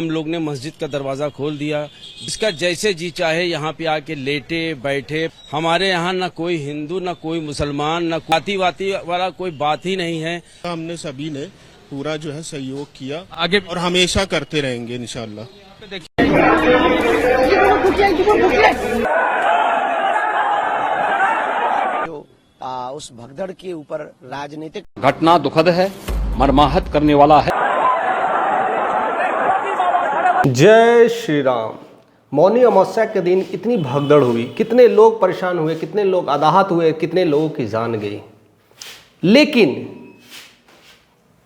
हम लोग ने मस्जिद का दरवाजा खोल दिया, जिसका जैसे जी चाहे यहाँ पे आके लेटे बैठे। हमारे यहाँ न कोई हिंदू न कोई मुसलमान न जाति वाती वाला कोई बात ही नहीं है। हमने सभी ने पूरा जो है सहयोग किया आगे और हमेशा करते रहेंगे इंशाल्लाह। जो उस भगदड़ के ऊपर राजनीतिक घटना दुखद है, मर्माहत करने वाला है। जय श्री राम। मौनी अमावस्या के दिन इतनी भगदड़ हुई, कितने लोग परेशान हुए, कितने लोग आदाहत हुए, कितने लोगों की जान गई। लेकिन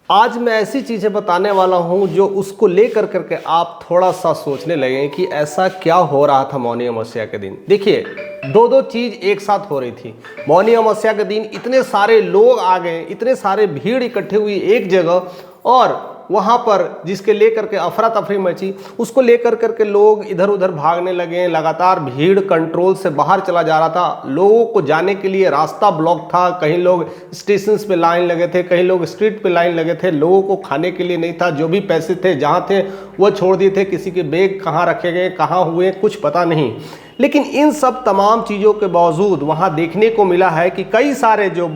आज मैं ऐसी चीज़ें बताने वाला हूं जो उसको लेकर करके आप थोड़ा सा सोचने लगे कि ऐसा क्या हो रहा था मौनी अमावस्या के दिन। देखिए, दो चीज़ एक साथ हो रही थी। मौनी अमावस्या के दिन इतने सारे लोग आ गए, इतने सारे भीड़ इकट्ठे हुई एक जगह, और वहाँ पर जिसके लेकर के अफरा तफरी मची, उसको लेकर करके लोग इधर उधर भागने लगे। लगातार भीड़ कंट्रोल से बाहर चला जा रहा था। लोगों को जाने के लिए रास्ता ब्लॉक था। कहीं लोग स्टेशन पे लाइन लगे थे, कहीं लोग स्ट्रीट पे लाइन लगे थे। लोगों को खाने के लिए नहीं था। जो भी पैसे थे जहाँ थे वो छोड़ दिए थे। किसी के बैग कहाँ रखे गए, कहाँ हुए, कुछ पता नहीं। लेकिन इन सब तमाम चीज़ों के बावजूद वहाँ देखने को मिला है कि कई सारे जो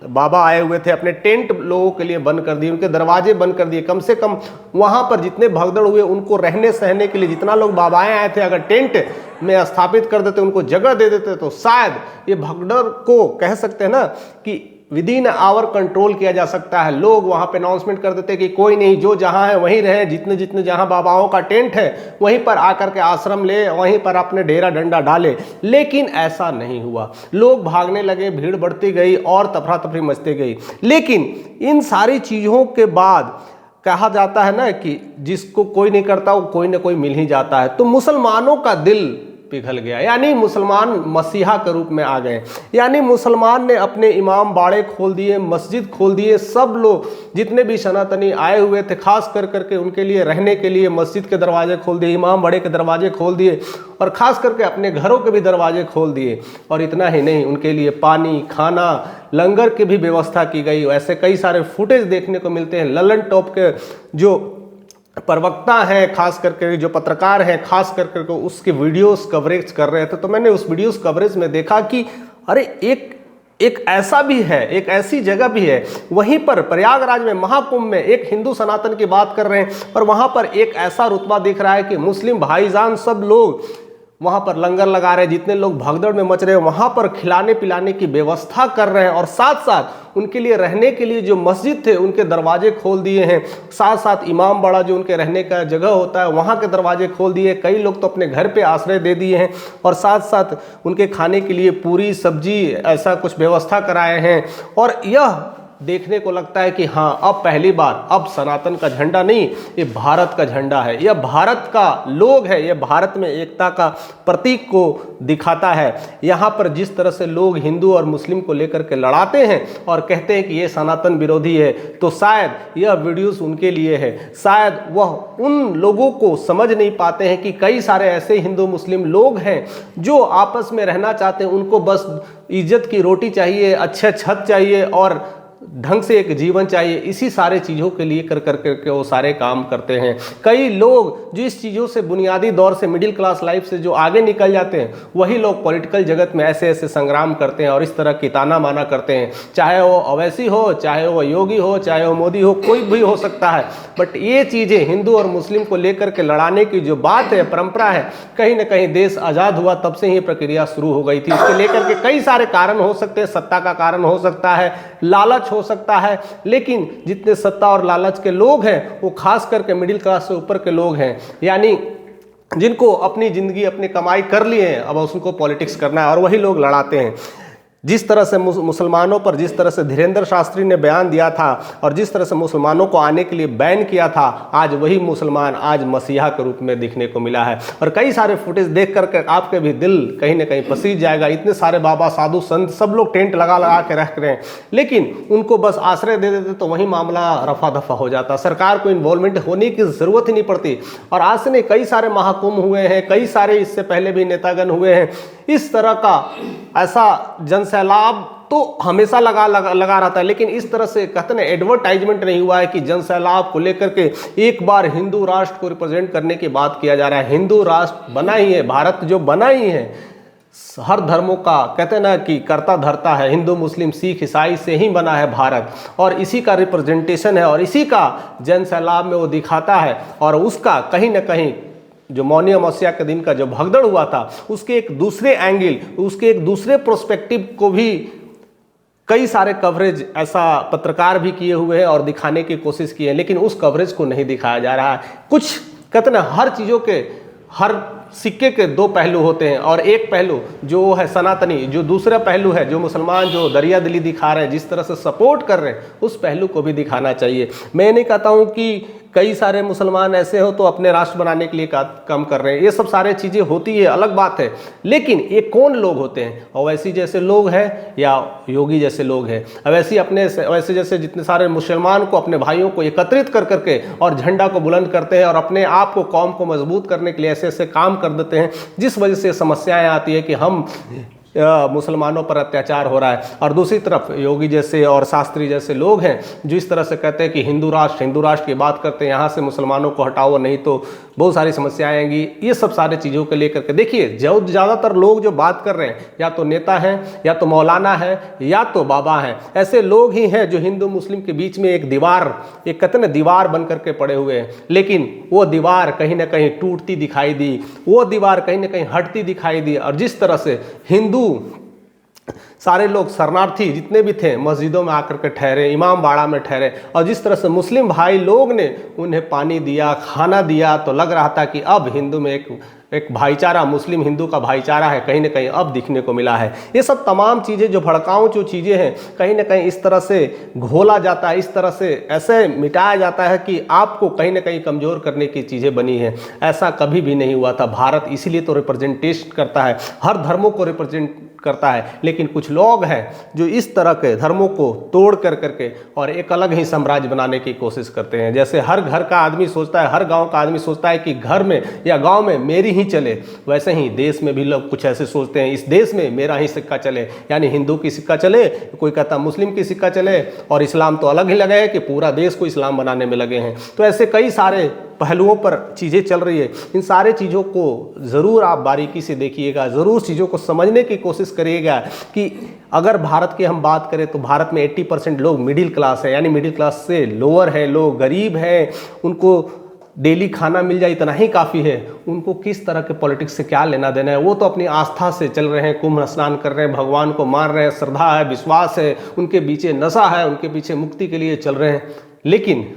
बाबा आए हुए थे, अपने टेंट लोगों के लिए बंद कर दिए, उनके दरवाजे बंद कर दिए। कम से कम वहाँ पर जितने भगदड़ हुए उनको रहने सहने के लिए जितना लोग बाबाएं आए थे, अगर टेंट में स्थापित कर देते, उनको जगह दे देते, तो शायद ये भगदड़ को कह सकते हैं ना कि विद इन आवर कंट्रोल किया जा सकता है। लोग वहाँ पे अनाउंसमेंट कर देते कि कोई नहीं, जो जहाँ है वहीं रहे, जितने जितने जहाँ बाबाओं का टेंट है वहीं पर आकर के आश्रम ले, वहीं पर अपने डेरा डंडा डाले। लेकिन ऐसा नहीं हुआ। लोग भागने लगे, भीड़ बढ़ती गई और तफरा तफरी मचती गई। लेकिन इन सारी चीज़ों के बाद कहा जाता है ना कि जिसको कोई नहीं करता वो कोई ना कोई मिल ही जाता है। तो मुसलमानों का दिल पिघल गया, यानी मुसलमान मसीहा के रूप में आ गए। यानी मुसलमान ने अपने इमाम बाड़े खोल दिए, मस्जिद खोल दिए। सब लोग जितने भी सनातनी आए हुए थे, खास कर करके उनके लिए रहने के लिए मस्जिद के दरवाजे खोल दिए, इमाम बाड़े के दरवाजे खोल दिए, और ख़ास करके अपने घरों के भी दरवाजे खोल दिए। और इतना ही नहीं, उनके लिए पानी, खाना, लंगर की भी व्यवस्था की गई। ऐसे कई सारे फुटेज देखने को मिलते हैं। ललन टॉप के जो प्रवक्ता हैं, खास करके जो पत्रकार हैं, खास करके उसकी वीडियोस कवरेज कर रहे थे। तो मैंने उस वीडियोस कवरेज में देखा कि अरे एक ऐसा भी है, एक ऐसी जगह भी है। वहीं पर प्रयागराज में महाकुंभ में एक हिंदू सनातन की बात कर रहे हैं, और वहाँ पर एक ऐसा रुतबा दिख रहा है कि मुस्लिम भाईजान सब लोग वहाँ पर लंगर लगा रहे हैं। जितने लोग भगदड़ में मच रहे हैं वहाँ पर खिलाने पिलाने की व्यवस्था कर रहे हैं, और साथ साथ उनके लिए रहने के लिए जो मस्जिद थे उनके दरवाजे खोल दिए हैं। साथ साथ इमाम बाड़ा जो उनके रहने का जगह होता है वहाँ के दरवाजे खोल दिए। कई लोग तो अपने घर पे आश्रय दे दिए हैं, और साथ साथ उनके खाने के लिए पूरी सब्जी ऐसा कुछ व्यवस्था कराए हैं। और यह देखने को लगता है कि हाँ, अब पहली बार अब सनातन का झंडा नहीं, ये भारत का झंडा है। यह भारत का लोग है, यह भारत में एकता का प्रतीक को दिखाता है। यहाँ पर जिस तरह से लोग हिंदू और मुस्लिम को लेकर के लड़ाते हैं और कहते हैं कि ये सनातन विरोधी है, तो शायद यह वीडियोस उनके लिए है। शायद वह उन लोगों को समझ नहीं पाते हैं कि कई सारे ऐसे हिंदू मुस्लिम लोग हैं जो आपस में रहना चाहते हैं। उनको बस इज्जत की रोटी चाहिए, अच्छे छत चाहिए और ढंग से एक जीवन चाहिए। इसी सारे चीज़ों के लिए कर करके वो सारे काम करते हैं। कई लोग जो इस चीज़ों से बुनियादी दौर से मिडिल क्लास लाइफ से जो आगे निकल जाते हैं, वही लोग पॉलिटिकल जगत में ऐसे ऐसे संग्राम करते हैं और इस तरह की ताना माना करते हैं। चाहे वो अवैसी हो, चाहे वो योगी हो, चाहे वो मोदी हो, कोई भी हो सकता है। बट ये चीज़ें हिंदू और मुस्लिम को लेकर के लड़ाने की जो बात है, परंपरा है, कहीं ना कहीं देश आज़ाद हुआ तब से ही प्रक्रिया शुरू हो गई थी। इसके लेकर के कई सारे कारण हो सकते हैं। सत्ता का कारण हो सकता है, लालच हो सकता है। लेकिन जितने सत्ता और लालच के लोग हैं वो खास करके मिडिल क्लास से ऊपर के लोग हैं, यानी जिनको अपनी जिंदगी अपनी कमाई कर लिए हैं, अब उनको पॉलिटिक्स करना है, और वही लोग लड़ाते हैं। जिस तरह से मुसलमानों पर जिस तरह से धीरेन्द्र शास्त्री ने बयान दिया था और जिस तरह से मुसलमानों को आने के लिए बैन किया था, आज वही मुसलमान आज मसीहा के रूप में दिखने को मिला है। और कई सारे फुटेज देख करके आपके भी दिल कहीं ना कहीं पसीज जाएगा। इतने सारे बाबा, साधु, संत सब लोग टेंट लगा लगा के रख रहे हैं, लेकिन उनको बस आश्रय दे देते तो वही मामला रफा दफा हो जाता। सरकार को इन्वॉल्वमेंट होने की ज़रूरत ही नहीं पड़ती। और आज से नहीं, कई सारे महाकुंभ हुए हैं, कई सारे इससे पहले भी नेतागण हुए हैं। इस तरह का ऐसा जनसैलाब तो हमेशा लगा रहता है, लेकिन इस तरह से कहते ना एडवर्टाइजमेंट नहीं हुआ है कि जन सैलाब को लेकर के एक बार हिंदू राष्ट्र को रिप्रेजेंट करने की बात किया जा रहा है। हिंदू राष्ट्र बना ही है, भारत जो बना ही है, हर धर्मों का कहते हैं ना कि कर्ता धर्ता है, हिंदू मुस्लिम सिख ईसाई से ही बना है भारत, और इसी का रिप्रेजेंटेशन है और इसी का जन सैलाब में वो दिखाता है। और उसका कहीं ना कहीं जो मौनी अमावस्या के दिन का जो भगदड़ हुआ था, उसके एक दूसरे एंगल, उसके एक दूसरे प्रोस्पेक्टिव को भी कई सारे कवरेज ऐसा पत्रकार भी किए हुए हैं और दिखाने की कोशिश की है, लेकिन उस कवरेज को नहीं दिखाया जा रहा है। कुछ कहते ना हर चीज़ों के, हर सिक्के के दो पहलू होते हैं, और एक पहलू जो है सनातनी, जो दूसरा पहलू है जो मुसलमान जो दरिया दिली दिखा रहे हैं, जिस तरह से सपोर्ट कर रहे हैं, उस पहलू को भी दिखाना चाहिए। मैं नहीं कहता हूँ कि कई सारे मुसलमान ऐसे हो तो अपने राष्ट्र बनाने के लिए काम कर रहे हैं, ये सब सारे चीज़ें होती है, अलग बात है, लेकिन ये कौन लोग होते हैं? अवैसी जैसे लोग हैं या योगी जैसे लोग हैं? अवैसी जैसे जितने सारे मुसलमान को, अपने भाइयों को एकत्रित कर करके और झंडा को बुलंद करते हैं और अपने आप को, कौम को मजबूत करने के लिए ऐसे ऐसे काम कर देते हैं, जिस वजह से समस्याएं आती है कि हम मुसलमानों पर अत्याचार हो रहा है। और दूसरी तरफ योगी जैसे और शास्त्री जैसे लोग हैं जो इस तरह से कहते हैं कि हिंदू राष्ट्र की बात करते हैं, यहाँ से मुसलमानों को हटाओ नहीं तो बहुत सारी समस्याएं आएंगी। ये सब सारे चीज़ों को लेकर के देखिए, जो ज़्यादातर लोग जो बात कर रहे हैं या तो नेता हैं, या तो मौलाना है, या तो बाबा हैं, ऐसे लोग ही हैं जो हिंदू मुस्लिम के बीच में एक दीवार, एक कहते हैं दीवार बन करके पड़े हुए हैं, लेकिन वो दीवार कहीं ना कहीं टूटती दिखाई दी, वो दीवार कहीं ना कहीं हटती दिखाई दी। और जिस तरह से हिंदू सारे लोग शरणार्थी जितने भी थे मस्जिदों में आकर के ठहरे, इमाम बाड़ा में ठहरे, और जिस तरह से मुस्लिम भाई लोग ने उन्हें पानी दिया, खाना दिया, तो लग रहा था कि अब हिंदू में एक भाईचारा, मुस्लिम हिंदू का भाईचारा है, कहीं ना कहीं अब दिखने को मिला है। ये सब तमाम चीज़ें जो भड़काऊ जो चीज़ें हैं, कहीं ना कहीं इस तरह से घोला जाता है, इस तरह से ऐसे मिटाया जाता है कि आपको कहीं ना कहीं कमज़ोर करने की चीज़ें बनी हैं। ऐसा कभी भी नहीं हुआ था। भारत इसीलिए तो रिप्रेजेंटेशन करता है, हर धर्मों को रिप्रेजेंट करता है, लेकिन कुछ लोग हैं जो इस तरह के धर्मों को तोड़ कर करके और एक अलग ही साम्राज्य बनाने की कोशिश करते हैं। जैसे हर घर का आदमी सोचता है, हर गांव का आदमी सोचता है कि घर में या गांव में मेरी ही चले, वैसे ही देश में भी लोग कुछ ऐसे सोचते हैं, इस देश में मेरा ही सिक्का चले, यानी हिंदू की सिक्का चले, कोई कहता मुस्लिम की सिक्का चले, और इस्लाम तो अलग ही लगे है कि पूरा देश को इस्लाम बनाने में लगे हैं। तो ऐसे कई सारे पहलुओं पर चीज़ें चल रही है। इन सारे चीज़ों को ज़रूर आप बारीकी से देखिएगा, ज़रूर चीज़ों को समझने की कोशिश करिएगा कि अगर भारत की हम बात करें तो भारत में 80% लोग मिडिल क्लास है, यानी मिडिल क्लास से लोअर है, लोग गरीब हैं, उनको डेली खाना मिल जाए इतना ही काफ़ी है। उनको किस तरह के पॉलिटिक्स से क्या लेना देना है? वो तो अपनी आस्था से चल रहे हैं, कुंभ स्नान कर रहे हैं, भगवान को मान रहे हैं, श्रद्धा है, विश्वास है, उनके पीछे नशा है, उनके पीछे मुक्ति के लिए चल रहे हैं। लेकिन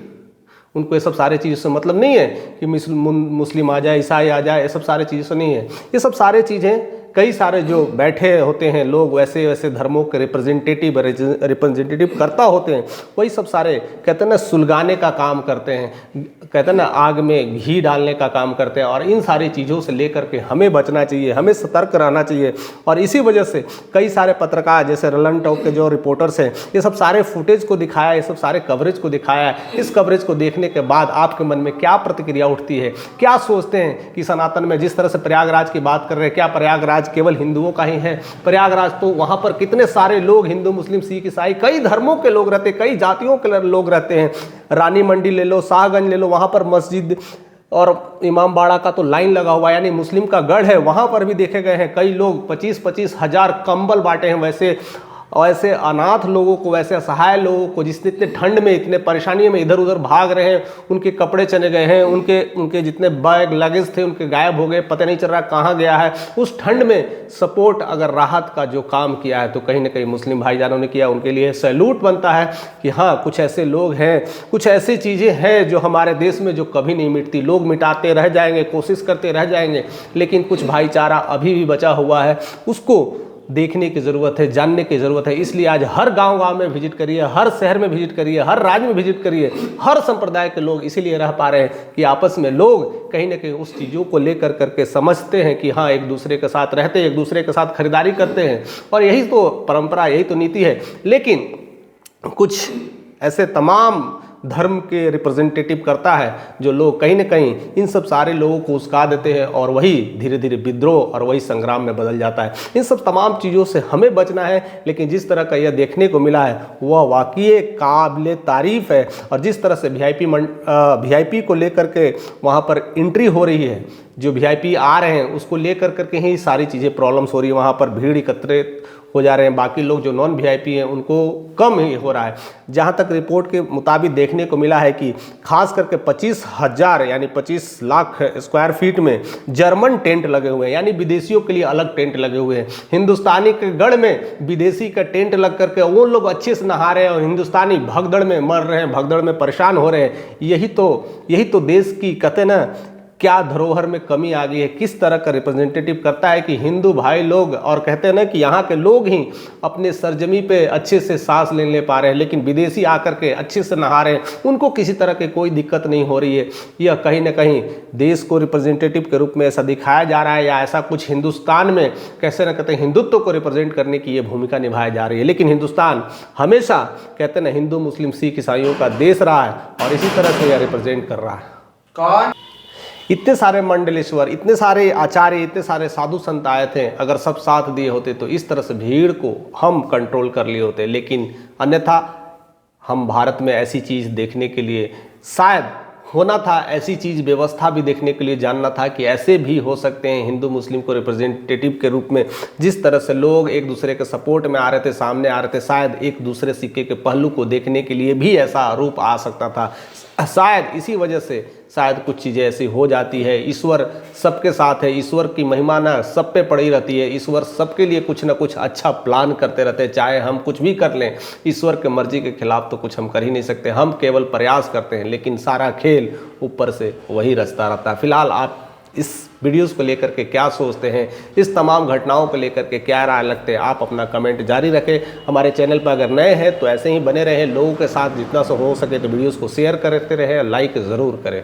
उनको ये सब सारे चीज़ों से मतलब नहीं है कि मुस्लिम आ जाए, ईसाई आ जाए, ये सब सारे चीज़ों से नहीं है। ये सब सारे चीज़ें कई सारे जो बैठे होते हैं लोग, वैसे वैसे धर्मों के रिप्रेजेंटेटिव करता होते हैं, वही सब सारे कहते हैं ना सुलगाने का काम करते हैं, कहते हैं ना आग में घी डालने का काम करते हैं। और इन सारी चीज़ों से लेकर के हमें बचना चाहिए, हमें सतर्क रहना चाहिए। और इसी वजह से कई सारे पत्रकार जैसे रलन टॉक के जो रिपोर्टर्स हैं, ये सब सारे फुटेज को दिखाया, ये सब सारे कवरेज को दिखाया है। इस कवरेज को देखने के बाद आपके मन में क्या प्रतिक्रिया उठती है? क्या सोचते हैं कि सनातन में जिस तरह से प्रयागराज की बात कर रहे हैं, क्या प्रयागराज केवल हिंदुओं का ही है? प्रयागराज तो वहां पर कितने सारे लोग, हिंदू मुस्लिम सिख ईसाई, कई धर्मों के लोग रहते हैं, कई जातियों के लोग रहते हैं। रानी मंडी ले लो, शाहगंज ले लो, वहां पर मस्जिद और इमाम बाड़ा का तो लाइन लगा हुआ है, यानी मुस्लिम का गढ़ है। वहां पर भी देखे गए हैं कई लोग 25-25 हज़ार कंबल बांटे हैं। वैसे अनाथ लोगों को, वैसे असहाय लोगों को, जिसने इतने ठंड में, इतने परेशानियों में इधर उधर भाग रहे हैं, उनके कपड़े चले गए हैं, उनके जितने बैग लगेज थे उनके गायब हो गए, पता नहीं चल रहा कहाँ गया है। उस ठंड में सपोर्ट, अगर राहत का जो काम किया है तो कहीं ना कहीं मुस्लिम भाईजानों ने किया। उनके लिए सैल्यूट बनता है कि हाँ, कुछ ऐसे लोग हैं, कुछ ऐसी चीज़ें हैं जो हमारे देश में जो कभी नहीं मिटती। लोग मिटाते रह जाएंगे, कोशिश करते रह जाएंगे, लेकिन कुछ भाईचारा अभी भी बचा हुआ है, उसको देखने की ज़रूरत है, जानने की ज़रूरत है। इसलिए आज हर गांव में विजिट करिए, हर शहर में विजिट करिए, हर राज्य में विजिट करिए। हर संप्रदाय के लोग इसीलिए रह पा रहे हैं कि आपस में लोग कहीं ना कहीं उस चीज़ों को लेकर करके समझते हैं कि हाँ, एक दूसरे के साथ रहते हैं, एक दूसरे के साथ खरीदारी करते हैं, और यही तो परंपरा, यही तो नीति है। लेकिन कुछ ऐसे तमाम धर्म के रिप्रेजेंटेटिव करता है, जो लोग कहीं ना कहीं इन सब सारे लोगों को उस्का देते हैं और वही धीरे धीरे विद्रोह और वही संग्राम में बदल जाता है। इन सब तमाम चीज़ों से हमें बचना है, लेकिन जिस तरह का यह देखने को मिला है वह वाकई काबिल तारीफ़ है। और जिस तरह से वीआईपी को लेकर के वहाँ पर एंट्री हो रही है, जो वीआईपी आ रहे हैं उसको लेकर करके ही सारी चीज़ें प्रॉब्लम्स हो रही है, वहाँ पर भीड़ एकत्रित हो जा रहे हैं, बाकी लोग जो नॉन वीआईपी हैं उनको कम ही हो रहा है। जहाँ तक रिपोर्ट के मुताबिक देखने को मिला है कि खास करके 25,000 यानी 25 लाख स्क्वायर फीट में जर्मन टेंट लगे हुए हैं, यानी विदेशियों के लिए अलग टेंट लगे हुए हैं। हिंदुस्तानी के गढ़ में विदेशी का टेंट लग करके वो लोग अच्छे से नहा रहे हैं और हिंदुस्तानी भगदड़ में मर रहे हैं, भगदड़ में परेशान हो रहे हैं। यही तो देश की कहते ना क्या धरोहर में कमी आ गई है, किस तरह का रिप्रेजेंटेटिव करता है कि हिंदू भाई लोग और कहते हैं ना कि यहाँ के लोग ही अपने सरजमी पे अच्छे से सांस ले पा रहे हैं, लेकिन विदेशी आकर के अच्छे से नहा रहे हैं, उनको किसी तरह की कोई दिक्कत नहीं हो रही है। यह कहीं ना कहीं देश को रिप्रेजेंटेटिव के रूप में ऐसा दिखाया जा रहा है, या ऐसा कुछ हिंदुस्तान में कैसे ना कहते हैं हिंदुत्व को रिप्रेजेंट करने की ये भूमिका निभाई जा रही है। लेकिन हिंदुस्तान हमेशा कहते हैं ना हिंदू मुस्लिम सिख ईसाइयों का देश रहा है और इसी तरह से यह रिप्रेजेंट कर रहा है। कौन इतने सारे मंडलेश्वर, इतने सारे आचार्य, इतने सारे साधु संत आए थे, अगर सब साथ दिए होते तो इस तरह से भीड़ को हम कंट्रोल कर लिए होते। लेकिन अन्यथा हम भारत में ऐसी चीज़ देखने के लिए शायद होना था, ऐसी चीज़ व्यवस्था भी देखने के लिए जानना था कि ऐसे भी हो सकते हैं हिंदू मुस्लिम को रिप्रेजेंटेटिव के रूप में। जिस तरह से लोग एक दूसरे के सपोर्ट में आ रहे थे, सामने आ रहे थे, शायद एक दूसरे सिक्के के पहलू को देखने के लिए भी ऐसा रूप आ सकता था। शायद इसी वजह से शायद कुछ चीज़ें ऐसी हो जाती है। ईश्वर सबके साथ है, ईश्वर की महिमा ना सब पे पड़ी रहती है, ईश्वर सबके लिए कुछ ना कुछ अच्छा प्लान करते रहते हैं। चाहे हम कुछ भी कर लें, ईश्वर के मर्जी के खिलाफ तो कुछ हम कर ही नहीं सकते, हम केवल प्रयास करते हैं, लेकिन सारा खेल ऊपर से वही रचता रहता है। फिलहाल आप इस वीडियोस को लेकर के क्या सोचते हैं, इस तमाम घटनाओं को लेकर के क्या राय लगते हैं, आप अपना कमेंट जारी रखें। हमारे चैनल पर अगर नए हैं तो ऐसे ही बने रहें, लोगों के साथ जितना से हो सके तो वीडियोस को शेयर करते रहें, लाइक ज़रूर करें।